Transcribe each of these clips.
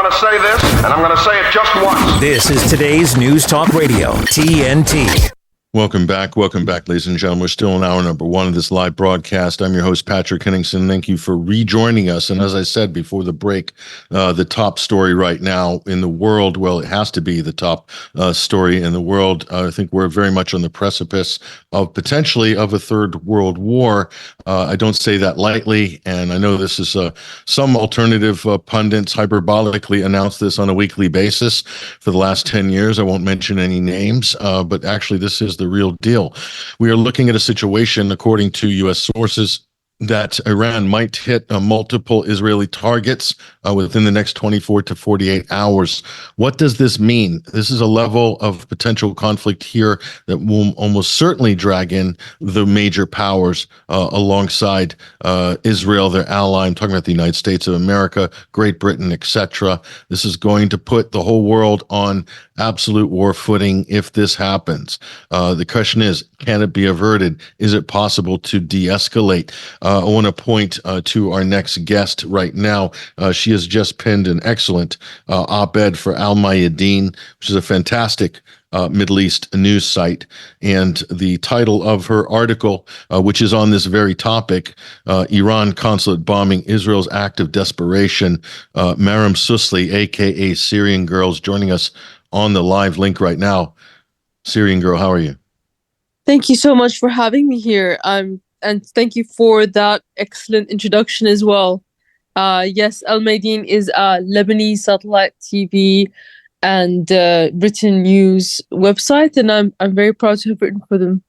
going to say this, and I'm going to say it just once. This is today's News Talk Radio, TNT. Welcome back, ladies and gentlemen. We're still in hour number one of this live broadcast. I'm your host, Patrick Henningsen. Thank you for rejoining us. And as I said before the break, the top story right now in the world, well, it has to be the top story in the world. I think we're very much on the precipice of potentially of a third world war. I don't say that lightly, and I know this is some alternative pundits hyperbolically announce this on a weekly basis for the last 10 years. I won't mention any names, but actually this is the real deal. We are looking at a situation, according to U.S. sources, that Iran might hit multiple Israeli targets within the next 24 to 48 hours. What does this mean? This is a level of potential conflict here that will almost certainly drag in the major powers alongside Israel, their ally. I'm talking about the United States of America, Great Britain, etc. This is going to put the whole world on absolute war footing if this happens. The question is, can it be averted? Is it possible to de-escalate? I want to point to our next guest right now. She has just penned an excellent op-ed for Al Mayadeen, which is a fantastic Middle East news site. And the title of her article, which is on this very topic, Iran consulate bombing, Israel's act of desperation. Maram Susli, a.k.a. Syrian Girl, is joining us on the live link right now. Syrian Girl, how are you? Thank you so much for having me here. And thank you for that excellent introduction as well. Yes, Al Mayadeen is a Lebanese satellite TV and written news website, and I'm very proud to have written for them.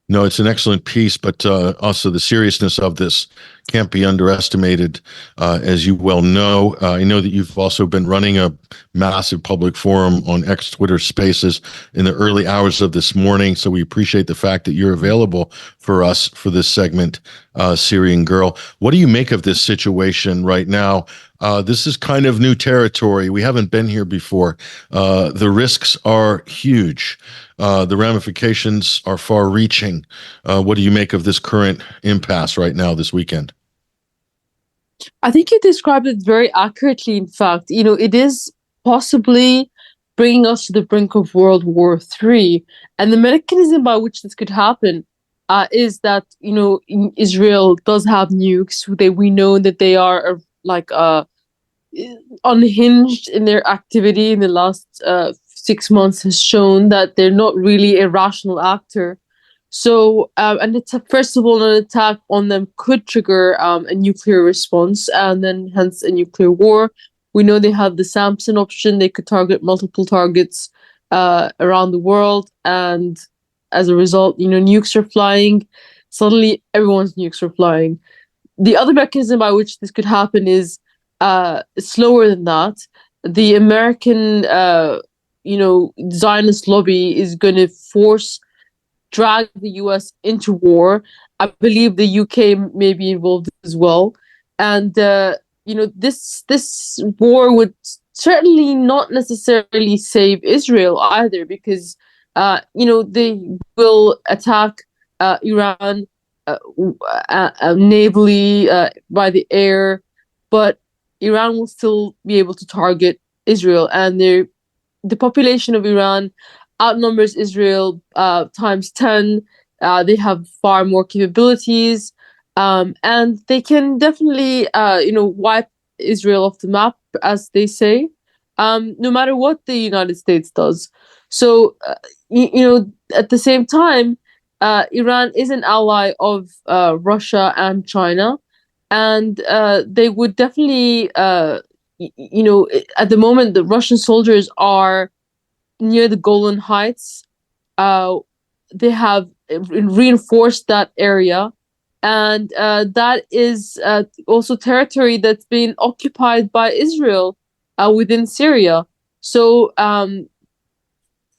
No, it's an excellent piece, but also the seriousness of this can't be underestimated, as you well know. I know that you've also been running a massive public forum on X Twitter Spaces in the early hours of this morning, so we appreciate the fact that you're available for us for this segment, Syrian Girl. What do you make of this situation right now? This is kind of new territory. We haven't been here before. The risks are huge. The ramifications are far-reaching. What do you make of this current impasse right now this weekend? I think you described it very accurately, in fact. It is possibly bringing us to the brink of World War III. And the mechanism by which this could happen is that, Israel does have nukes. We know that they are unhinged in their activity in the last 6 months has shown that they're not really a rational actor. So, and it's first of all, an attack on them could trigger a nuclear response and then hence a nuclear war. We know they have the Samson option. They could target multiple targets around the world. And as a result, nukes are flying. Suddenly, everyone's nukes are flying. The other mechanism by which this could happen is slower than that. The American, Zionist lobby is going to drag the US into war. I believe the UK may be involved as well. And, this war would certainly not necessarily save Israel either, because, they will attack Iran navally by the air, but Iran will still be able to target Israel. And the population of Iran outnumbers Israel times 10. They have far more capabilities, and they can definitely, wipe Israel off the map, as they say, no matter what the United States does. So, at the same time, Iran is an ally of Russia and China, and they would definitely, at the moment, the Russian soldiers are near the Golan Heights. They have reinforced that area, and that is also territory that's been occupied by Israel within Syria. So,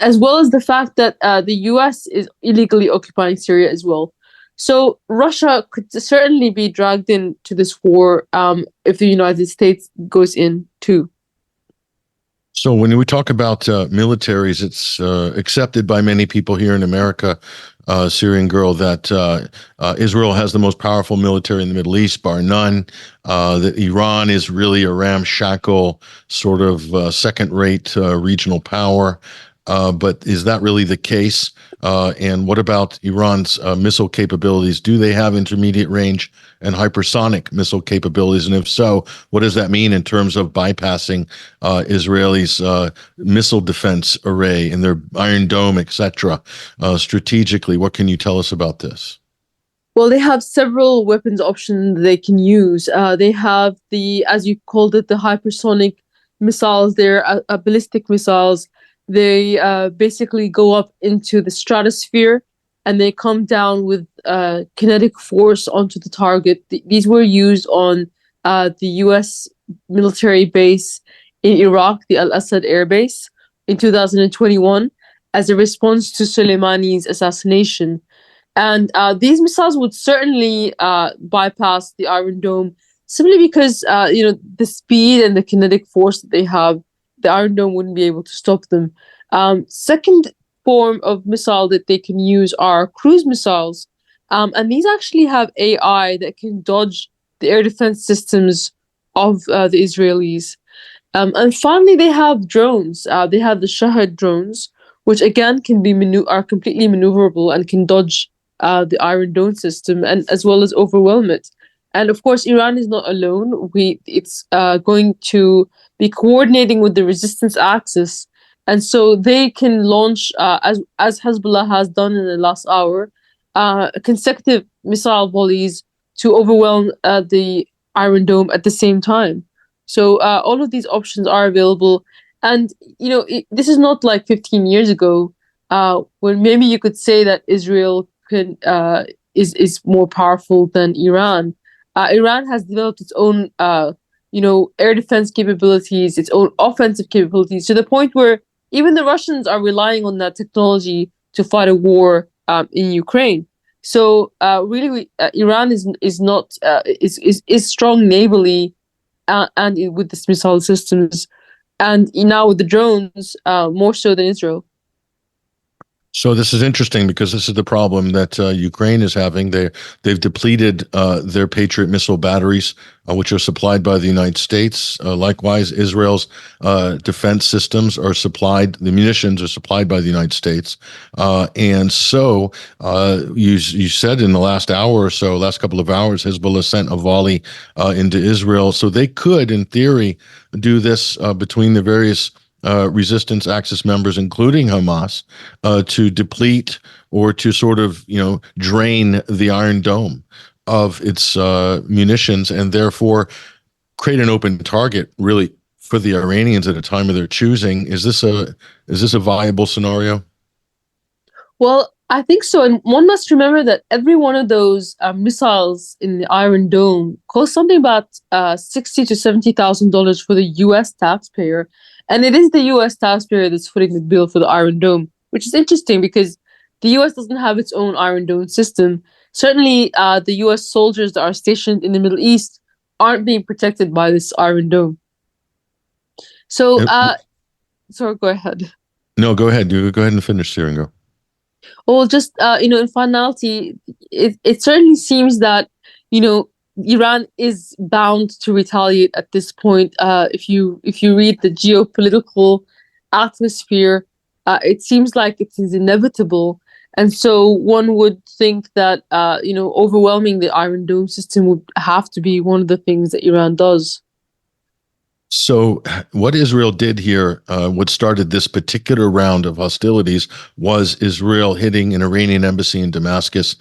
as well as the fact that the US is illegally occupying Syria as well. So Russia could certainly be dragged into this war if the United States goes in too. So when we talk about militaries, it's accepted by many people here in America Syrian Girl, that Israel has the most powerful military in the Middle East, bar none. That Iran is really a ramshackle, sort of second-rate regional power. But is that really the case? And what about Iran's missile capabilities? Do they have intermediate range and hypersonic missile capabilities? And if so, what does that mean in terms of bypassing Israelis' missile defense array and their Iron Dome, etc.? Strategically, what can you tell us about this? Well, they have several weapons options they can use. They have the, as you called it, the hypersonic missiles. They're ballistic missiles. They basically go up into the stratosphere and they come down with kinetic force onto the target. These were used on the US military base in Iraq, the Al-Assad Air Base, in 2021 as a response to Soleimani's assassination. And these missiles would certainly bypass the Iron Dome simply because, the speed and the kinetic force that they have, the Iron Dome wouldn't be able to stop them. Second form of missile that they can use are cruise missiles. And these actually have AI that can dodge the air defense systems of the Israelis. And finally, they have drones. They have the Shahid drones, which again can be are completely maneuverable and can dodge the Iron Dome system and as well as overwhelm it. And of course, Iran is not alone. It's going to be coordinating with the resistance axis. And so they can launch, as Hezbollah has done in the last hour, consecutive missile volleys to overwhelm the Iron Dome at the same time. So all of these options are available. And, this is not like 15 years ago, when maybe you could say that Israel is more powerful than Iran. Iran has developed its own, air defense capabilities, its own offensive capabilities, to the point where even the Russians are relying on that technology to fight a war in Ukraine. So really, Iran is not is strong navally and with the missile systems, and now with the drones more so than Israel. So this is interesting because this is the problem that Ukraine is having. They've depleted their Patriot missile batteries, which are supplied by the United States. Likewise, Israel's defense systems are supplied. The munitions are supplied by the United States. And so you said in the last hour or so, last couple of hours, Hezbollah sent a volley into Israel. So they could, in theory, do this between the various resistance axis members, including Hamas, to deplete or to sort of, drain the Iron Dome of its munitions and therefore create an open target, really, for the Iranians at a time of their choosing. Is this a viable scenario? Well, I think so. And one must remember that every one of those missiles in the Iron Dome costs something about $60,000 to $70,000 for the U.S. taxpayer. And it is the U.S. taxpayer that's footing the bill for the Iron Dome, which is interesting because the U.S. doesn't have its own Iron Dome system. Certainly, the U.S. soldiers that are stationed in the Middle East aren't being protected by this Iron Dome. So, sorry, go ahead. No, go ahead. Go ahead and finish, Syrian Girl. Well, just, in finality, it certainly seems that, Iran is bound to retaliate at this point. If you read the geopolitical atmosphere, it seems like it is inevitable. And so one would think that, overwhelming the Iron Dome system would have to be one of the things that Iran does. So what Israel did here, what started this particular round of hostilities, was Israel hitting an Iranian embassy in Damascus,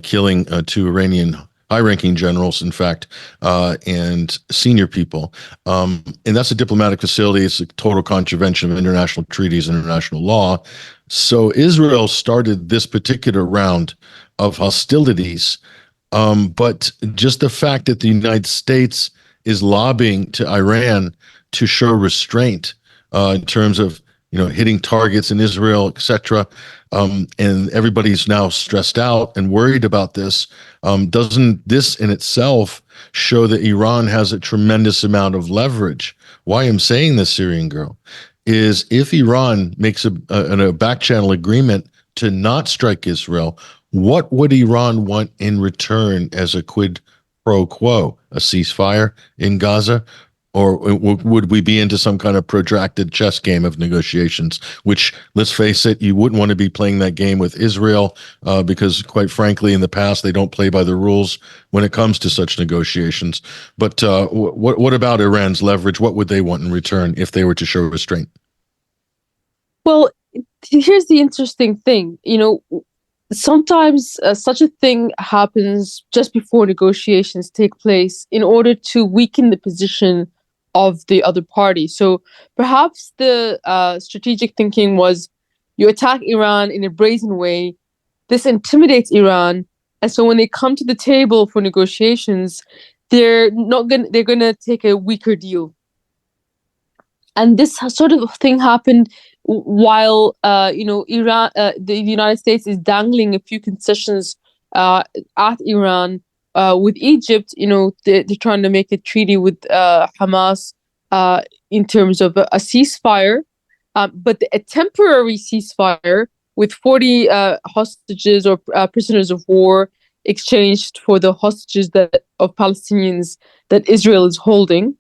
killing two Iranian high-ranking generals, in fact, and senior people. And that's a diplomatic facility. It's a total contravention of international treaties and international law. So Israel started this particular round of hostilities. But just the fact that the United States is lobbying to Iran to show restraint in terms of hitting targets in Israel, etc. And everybody's now stressed out and worried about this. Doesn't this in itself show that Iran has a tremendous amount of leverage? Why I'm saying this, Syrian Girl, is if Iran makes a back channel agreement to not strike Israel, What would Iran want in return as a quid pro quo? A ceasefire in Gaza? Or would we be into some kind of protracted chess game of negotiations, which, let's face it, you wouldn't want to be playing that game with Israel because, quite frankly, in the past, they don't play by the rules when it comes to such negotiations. But what about Iran's leverage? What would they want in return if they were to show restraint? Well, here's the interesting thing. Sometimes such a thing happens just before negotiations take place in order to weaken the position of the other party. So perhaps the strategic thinking was you attack Iran in a brazen way. This intimidates Iran. And so when they come to the table for negotiations, they're gonna take a weaker deal. And this sort of thing happened while Iran, the United States is dangling a few concessions at Iran. With Egypt, they're trying to make a treaty with Hamas in terms of a ceasefire, but a temporary ceasefire with 40 hostages or prisoners of war exchanged for the hostages of Palestinians that Israel is holding.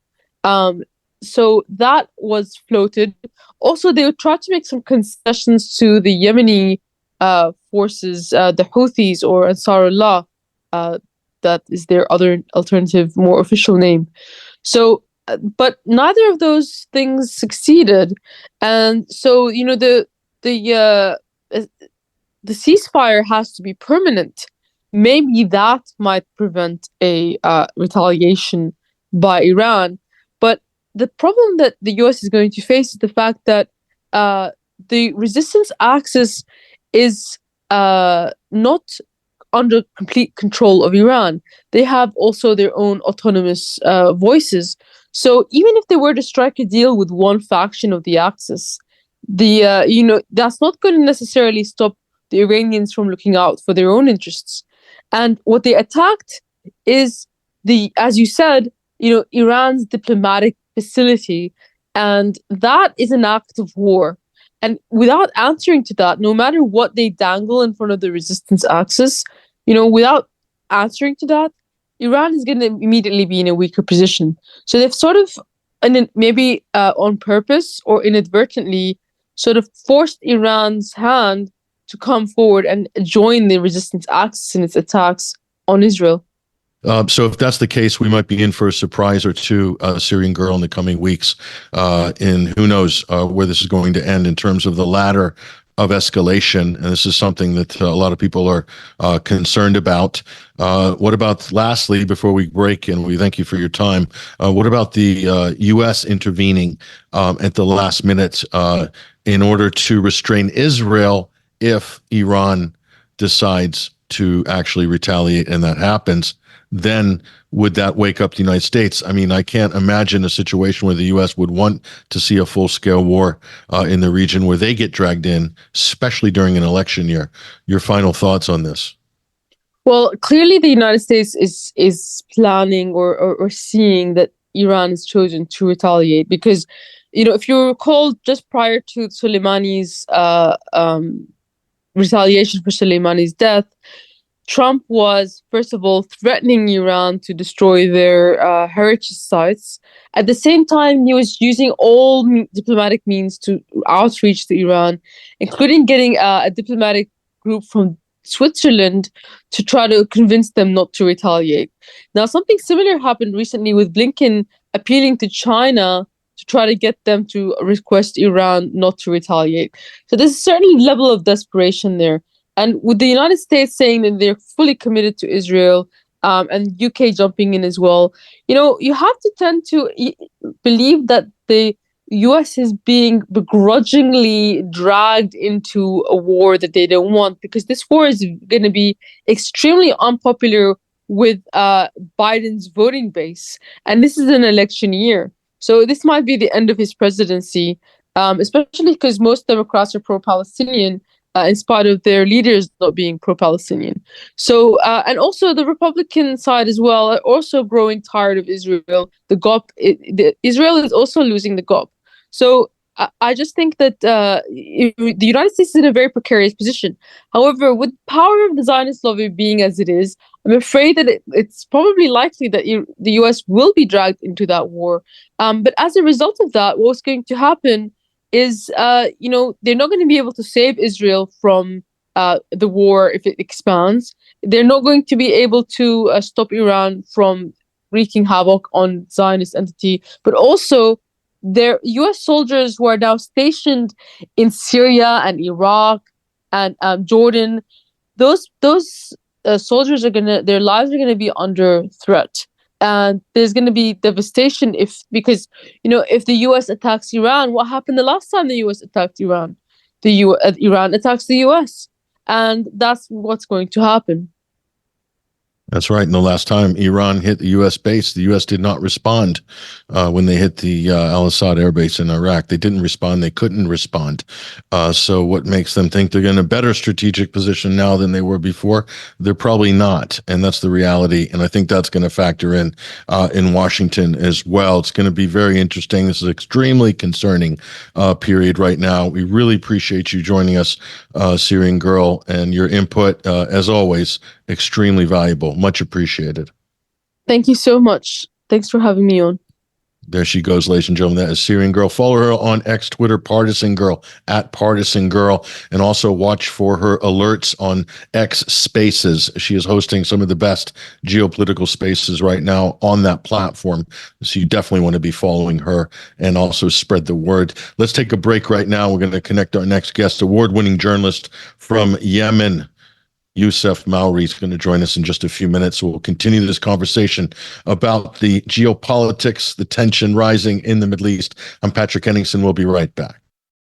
So that was floated. Also, they tried to make some concessions to the Yemeni forces, the Houthis or Ansarullah. That is their other alternative, more official name. So, but neither of those things succeeded, and so the ceasefire has to be permanent. Maybe that might prevent a retaliation by Iran. But the problem that the U.S. is going to face is the fact that the resistance axis is not under complete control of Iran. They have also their own autonomous voices. So even if they were to strike a deal with one faction of the Axis, that's not going to necessarily stop the Iranians from looking out for their own interests. And what they attacked is as you said, Iran's diplomatic facility, and that is an act of war. And without answering to that, no matter what they dangle in front of the resistance axis, without answering to that, Iran is going to immediately be in a weaker position. So they've sort of, and then maybe on purpose or inadvertently, sort of forced Iran's hand to come forward and join the resistance axis in its attacks on Israel. So if that's the case, we might be in for a surprise or two, Syrian Girl, in the coming weeks. And who knows where this is going to end in terms of the ladder of escalation. And this is something that a lot of people are concerned about. What about, lastly, before we break, and we thank you for your time, what about the U.S. intervening at the last minute in order to restrain Israel if Iran decides to actually retaliate and that happens? Then would that wake up the United States? I mean, I can't imagine a situation where the U.S. would want to see a full-scale war in the region where they get dragged in, especially during an election year. Your final thoughts on this? Well, clearly the United States is planning or seeing that Iran has chosen to retaliate because, if you recall, just prior to Soleimani's retaliation for Soleimani's death, Trump was, first of all, threatening Iran to destroy their heritage sites. At the same time, he was using all diplomatic means to outreach to Iran, including getting a diplomatic group from Switzerland to try to convince them not to retaliate. Now, something similar happened recently with Blinken appealing to China to try to get them to request Iran not to retaliate. So there's a certain level of desperation there. And with the United States saying that they're fully committed to Israel, and UK jumping in as well, you have to tend to believe that the US is being begrudgingly dragged into a war that they don't want, because this war is going to be extremely unpopular with Biden's voting base. And this is an election year. So this might be the end of his presidency, especially because most Democrats are pro-Palestinian, in spite of their leaders not being pro-Palestinian. So, and also the Republican side as well are also growing tired of Israel. The GOP, Israel is also losing the GOP. So I just think that the United States is in a very precarious position. However, with power of the Zionist lobby being as it is, I'm afraid that it's probably likely that the U.S. will be dragged into that war. But as a result of that, what's going to happen is, they're not going to be able to save Israel from the war if it expands. They're not going to be able to stop Iran from wreaking havoc on Zionist entity, but also there U.S. soldiers who are now stationed in Syria and Iraq and Jordan. Those soldiers their lives are gonna be under threat, and there's gonna be devastation because if the U.S. attacks Iran, what happened the last time the U.S. attacked Iran? Iran attacks the U.S., and that's what's going to happen. That's right. And the last time Iran hit the U.S. base, the U.S. did not respond when they hit the al-Assad air base in Iraq. They didn't respond. They couldn't respond. So what makes them think they're in a better strategic position now than they were before? They're probably not. And that's the reality. And I think that's going to factor in Washington as well. It's going to be very interesting. This is an extremely concerning period right now. We really appreciate you joining us, Syrian Girl, and your input, as always, extremely valuable. Much appreciated. Thank you so much. Thanks for having me on. There she goes, ladies and gentlemen. That is Syrian Girl. Follow her on X, Twitter, Partisan Girl, @Partisan Girl, and also watch for her alerts on X Spaces. She is hosting some of the best geopolitical spaces right now on that platform. So you definitely want to be following her and also spread the word. Let's take a break right now. We're going to connect our next guest, award-winning journalist from Yemen, Youssef Mauri, is going to join us in just a few minutes. We'll continue this conversation about the geopolitics, the tension rising in the Middle East. I'm Patrick Henningsen. We'll be right back.